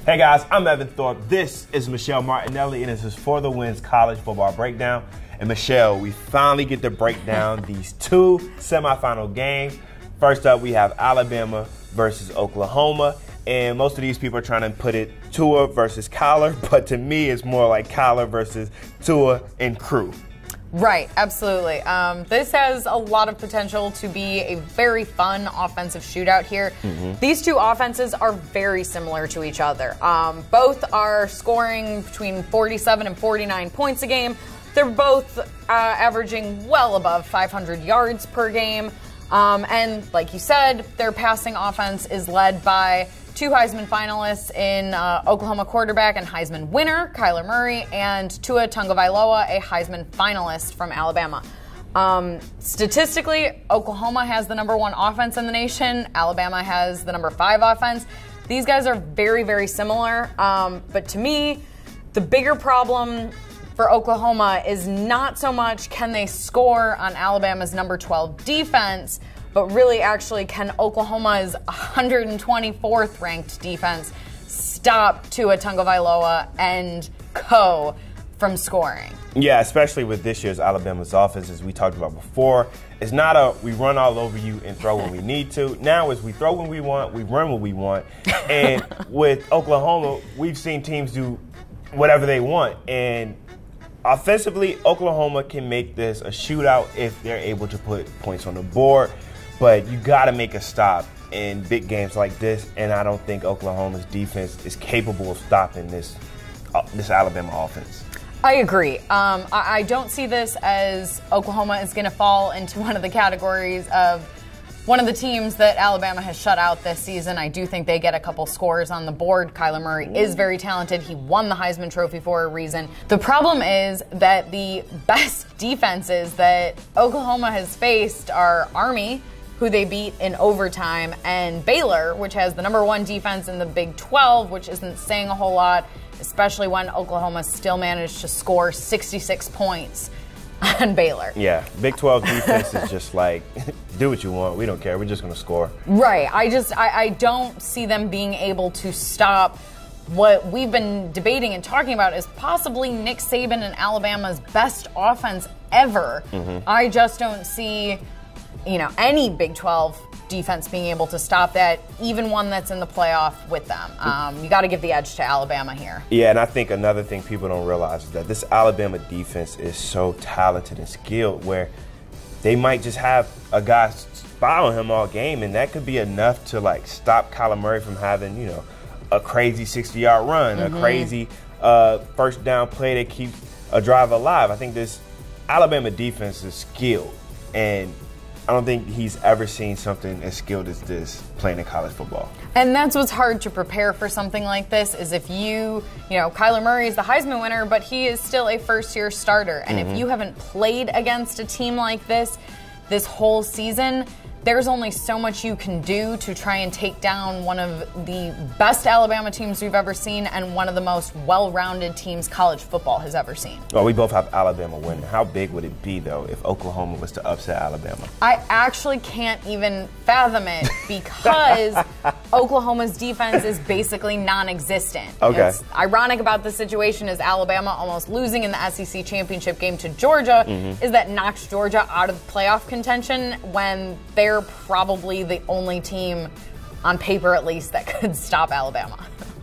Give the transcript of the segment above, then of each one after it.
Hey guys, I'm Evan Thorpe. This is Michelle Martinelli, and this is For the Wins College Football Breakdown. And Michelle, we finally get to break down these two semifinal games. First up, we have Alabama versus Oklahoma. And most of these people are trying to put it Tua versus Kyler, but to me, it's more like Kyler versus Tua and crew. Right, absolutely. This has a lot of potential to be a very fun offensive shootout here. These two offenses are very similar to each other. Both are scoring between 47 and 49 points a game. They're both averaging well above 500 yards per game. And like you said, their passing offense is led by two Heisman finalists in Oklahoma quarterback and Heisman winner, Kyler Murray, and Tua Tagovailoa, a Heisman finalist from Alabama. Statistically, Oklahoma has the #1 offense in the nation. Alabama has the #5 offense. These guys are very, very similar. But to me, the bigger problem for Oklahoma is not so much can they score on Alabama's #12 defense, but really actually can Oklahoma's 124th ranked defense stop Tua Tagovailoa and co from scoring. Yeah, especially with this year's Alabama's offense, as we talked about before. It's not a we run all over you and throw when we need to. Now it's we throw when we want, we run when we want. And with Oklahoma, we've seen teams do whatever they want. And offensively, Oklahoma can make this a shootout if they're able to put points on the board. But you got to make a stop in big games like this, and I don't think Oklahoma's defense is capable of stopping this Alabama offense. I agree. I don't see this as Oklahoma is going to fall into one of the categories of one of the teams that Alabama has shut out this season. I do think they get a couple scores on the board. Kyler Murray is very talented. He won the Heisman Trophy for a reason. The problem is that the best defenses that Oklahoma has faced are Army, who they beat in overtime, and Baylor, which has the #1 defense in the Big 12, which isn't saying a whole lot, especially when Oklahoma still managed to score 66 points on Baylor. Yeah, Big 12 defense is just like, do what you want. We don't care. We're just going to score. Right. I don't see them being able to stop what we've been debating and talking about is possibly Nick Saban and Alabama's best offense ever. I just don't see any Big 12 defense being able to stop that, even one that's in the playoff with them. You got to give the edge to Alabama here. Yeah, and I think another thing people don't realize is that this Alabama defense is so talented and skilled where they might just have a guy spy on him all game, and that could be enough to stop Kyler Murray from having, a crazy 60-yard run, a crazy first down play that keeps a drive alive. I think this Alabama defense is skilled, and I don't think he's ever seen something as skilled as this playing in college football. And that's what's hard to prepare for something like this is if Kyler Murray is the Heisman winner, but he is still a first-year starter. And if you haven't played against a team like this whole season, there's only so much you can do to try and take down one of the best Alabama teams we've ever seen and one of the most well-rounded teams college football has ever seen. Well, we both have Alabama winning. How big would it be, though, if Oklahoma was to upset Alabama? I actually can't even fathom it because Oklahoma's defense is basically non-existent. Okay. It's ironic about the situation is Alabama almost losing in the SEC championship game to Georgia is that knocks Georgia out of playoff contention when they're probably the only team, on paper at least, that could stop Alabama.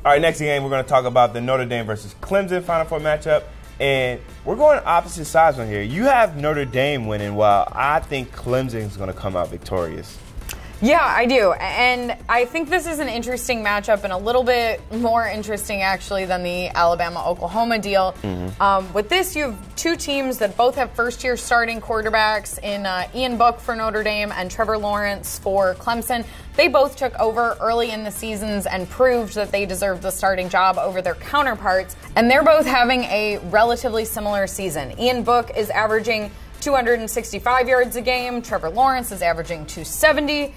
All right, next game, we're going to talk about the Notre Dame versus Clemson Final Four matchup. And we're going opposite sides on here. You have Notre Dame winning, while I think Clemson's going to come out victorious. Yeah, I do. And I think this is an interesting matchup and a little bit more interesting, actually, than the Alabama-Oklahoma deal. With this, you have two teams that both have first-year starting quarterbacks in Ian Book for Notre Dame and Trevor Lawrence for Clemson. They both took over early in the seasons and proved that they deserved the starting job over their counterparts. And they're both having a relatively similar season. Ian Book is averaging 265 yards a game. Trevor Lawrence is averaging 270.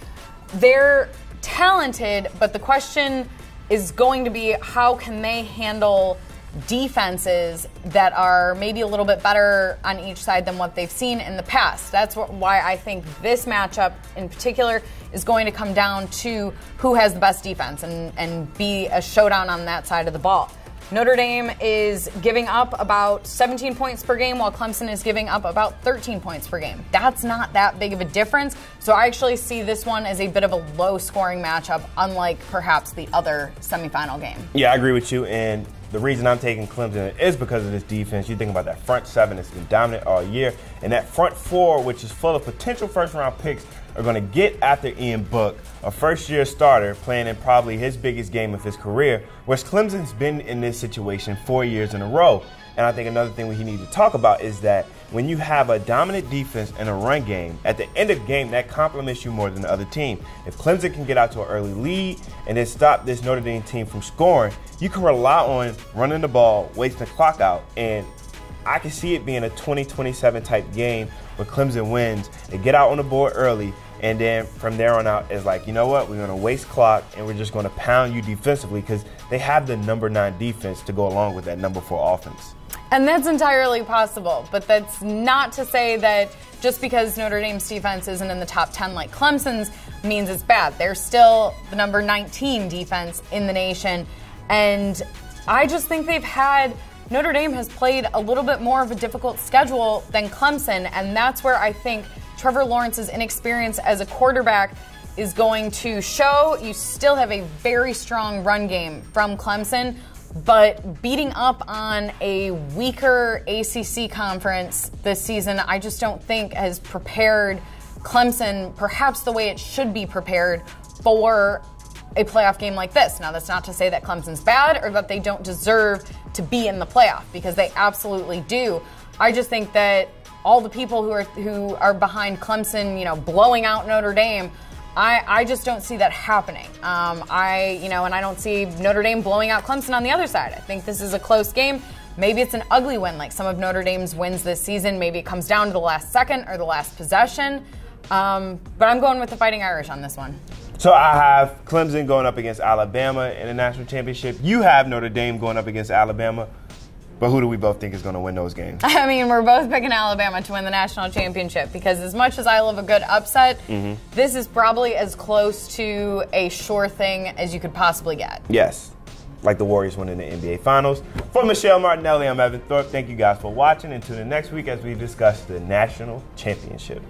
They're talented, but the question is going to be how can they handle defenses that are maybe a little bit better on each side than what they've seen in the past. That's why I think this matchup in particular is going to come down to who has the best defense and be a showdown on that side of the ball. Notre Dame is giving up about 17 points per game, while Clemson is giving up about 13 points per game. That's not that big of a difference, so I actually see this one as a bit of a low-scoring matchup, unlike perhaps the other semifinal game. Yeah, I agree with you, and the reason I'm taking Clemson is because of this defense. You think about that front seven that's been dominant all year, and that front four, which is full of potential first-round picks, are going to get after Ian Book, a first-year starter playing in probably his biggest game of his career, whereas Clemson's been in this situation 4 years in a row. And I think another thing we need to talk about is that when you have a dominant defense and a run game, at the end of the game, that complements you more than the other team. If Clemson can get out to an early lead and then stop this Notre Dame team from scoring, you can rely on running the ball, wasting the clock out, and I can see it being a 20-27 type game where Clemson wins. They get out on the board early, and then from there on out, it's like, you know what, we're going to waste clock, and we're just going to pound you defensively because they have the number 9 defense to go along with that number 4 offense. And that's entirely possible, but that's not to say that just because Notre Dame's defense isn't in the top 10 like Clemson's means it's bad. They're still the number 19 defense in the nation, and I just think Notre Dame has played a little bit more of a difficult schedule than Clemson, and that's where I think Trevor Lawrence's inexperience as a quarterback is going to show. You still have a very strong run game from Clemson, but beating up on a weaker ACC conference this season, I just don't think has prepared Clemson perhaps the way it should be prepared for a playoff game like this. Now, that's not to say that Clemson's bad or that they don't deserve to be in the playoff, because they absolutely do. I just think that all the people who are behind Clemson, blowing out Notre Dame, I just don't see that happening. And I don't see Notre Dame blowing out Clemson on the other side. I think this is a close game. Maybe it's an ugly win, like some of Notre Dame's wins this season. Maybe it comes down to the last second or the last possession. But I'm going with the Fighting Irish on this one. So I have Clemson going up against Alabama in the national championship. You have Notre Dame going up against Alabama. But who do we both think is going to win those games? I mean, we're both picking Alabama to win the national championship because as much as I love a good upset, this is probably as close to a sure thing as you could possibly get. Yes, like the Warriors winning the NBA Finals. For Michelle Martinelli, I'm Evan Thorpe. Thank you guys for watching, and tune in next week as we discuss the national championship.